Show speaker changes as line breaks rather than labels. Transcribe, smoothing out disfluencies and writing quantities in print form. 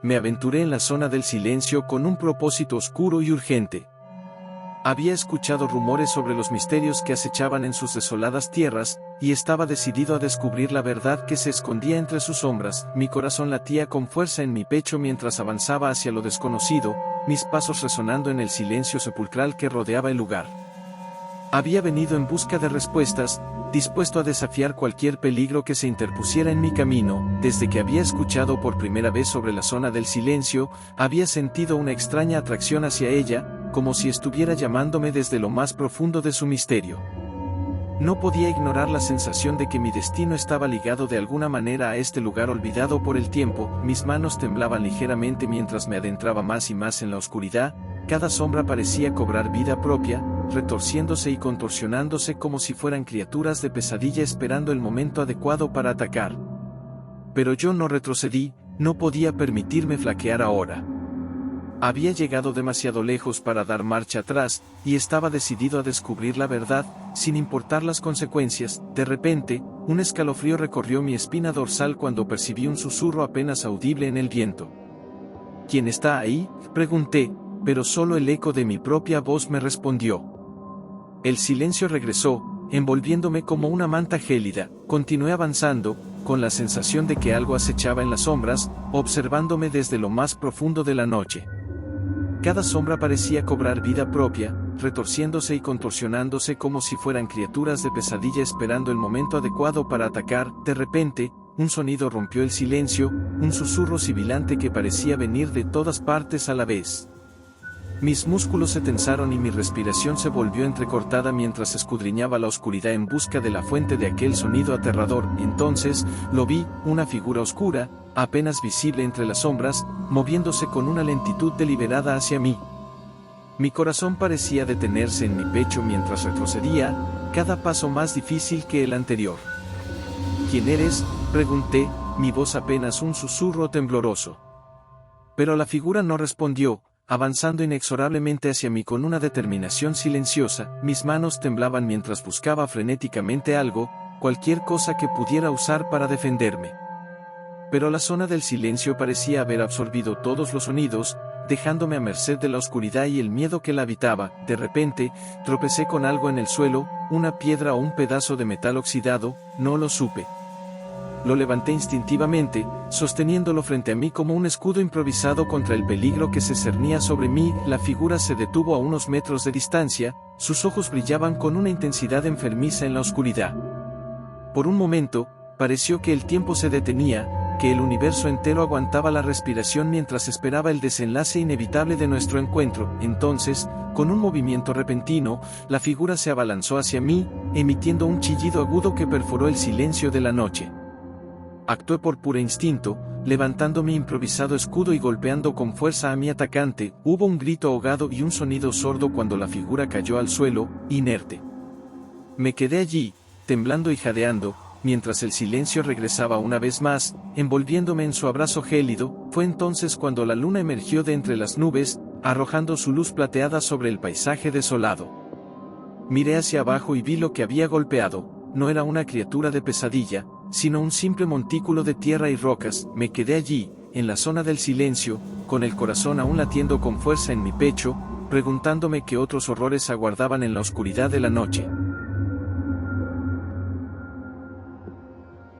me aventuré en la zona del silencio con un propósito oscuro y urgente. Había escuchado rumores sobre los misterios que acechaban en sus desoladas tierras, y estaba decidido a descubrir la verdad que se escondía entre sus sombras. Mi corazón latía con fuerza en mi pecho mientras avanzaba hacia lo desconocido, mis pasos resonando en el silencio sepulcral que rodeaba el lugar. Había venido en busca de respuestas, dispuesto a desafiar cualquier peligro que se interpusiera en mi camino. Desde que había escuchado por primera vez sobre la zona del silencio, había sentido una extraña atracción hacia ella, como si estuviera llamándome desde lo más profundo de su misterio. No podía ignorar la sensación de que mi destino estaba ligado de alguna manera a este lugar olvidado por el tiempo. Mis manos temblaban ligeramente mientras me adentraba más y más en la oscuridad. Cada sombra parecía cobrar vida propia, retorciéndose y contorsionándose como si fueran criaturas de pesadilla esperando el momento adecuado para atacar. Pero yo no retrocedí, no podía permitirme flaquear ahora. Había llegado demasiado lejos para dar marcha atrás, y estaba decidido a descubrir la verdad, sin importar las consecuencias. De repente, un escalofrío recorrió mi espina dorsal cuando percibí un susurro apenas audible en el viento. ¿Quién está ahí?, pregunté, pero solo el eco de mi propia voz me respondió. El silencio regresó, envolviéndome como una manta gélida. Continué avanzando, con la sensación de que algo acechaba en las sombras, observándome desde lo más profundo de la noche. Cada sombra parecía cobrar vida propia, retorciéndose y contorsionándose como si fueran criaturas de pesadilla esperando el momento adecuado para atacar. De repente, un sonido rompió el silencio, un susurro sibilante que parecía venir de todas partes a la vez. Mis músculos se tensaron y mi respiración se volvió entrecortada mientras escudriñaba la oscuridad en busca de la fuente de aquel sonido aterrador. Entonces, lo vi, una figura oscura, apenas visible entre las sombras, moviéndose con una lentitud deliberada hacia mí. Mi corazón parecía detenerse en mi pecho mientras retrocedía, cada paso más difícil que el anterior. ¿Quién eres?, pregunté, mi voz apenas un susurro tembloroso. Pero la figura no respondió, avanzando inexorablemente hacia mí con una determinación silenciosa. Mis manos temblaban mientras buscaba frenéticamente algo, cualquier cosa que pudiera usar para defenderme. Pero la zona del silencio parecía haber absorbido todos los sonidos, dejándome a merced de la oscuridad y el miedo que la habitaba. De repente, tropecé con algo en el suelo, una piedra o un pedazo de metal oxidado, no lo supe. Lo levanté instintivamente, sosteniéndolo frente a mí como un escudo improvisado contra el peligro que se cernía sobre mí. La figura se detuvo a unos metros de distancia, sus ojos brillaban con una intensidad enfermiza en la oscuridad. Por un momento, pareció que el tiempo se detenía, que el universo entero aguantaba la respiración mientras esperaba el desenlace inevitable de nuestro encuentro. Entonces, con un movimiento repentino, la figura se abalanzó hacia mí, emitiendo un chillido agudo que perforó el silencio de la noche. Actué por puro instinto, levantando mi improvisado escudo y golpeando con fuerza a mi atacante. Hubo un grito ahogado y un sonido sordo cuando la figura cayó al suelo, inerte. Me quedé allí, temblando y jadeando, mientras el silencio regresaba una vez más, envolviéndome en su abrazo gélido. Fue entonces cuando la luna emergió de entre las nubes, arrojando su luz plateada sobre el paisaje desolado. Miré hacia abajo y vi lo que había golpeado. No era una criatura de pesadilla, sino un simple montículo de tierra y rocas. Me quedé allí, en la zona del silencio, con el corazón aún latiendo con fuerza en mi pecho, preguntándome qué otros horrores aguardaban en la oscuridad de la noche.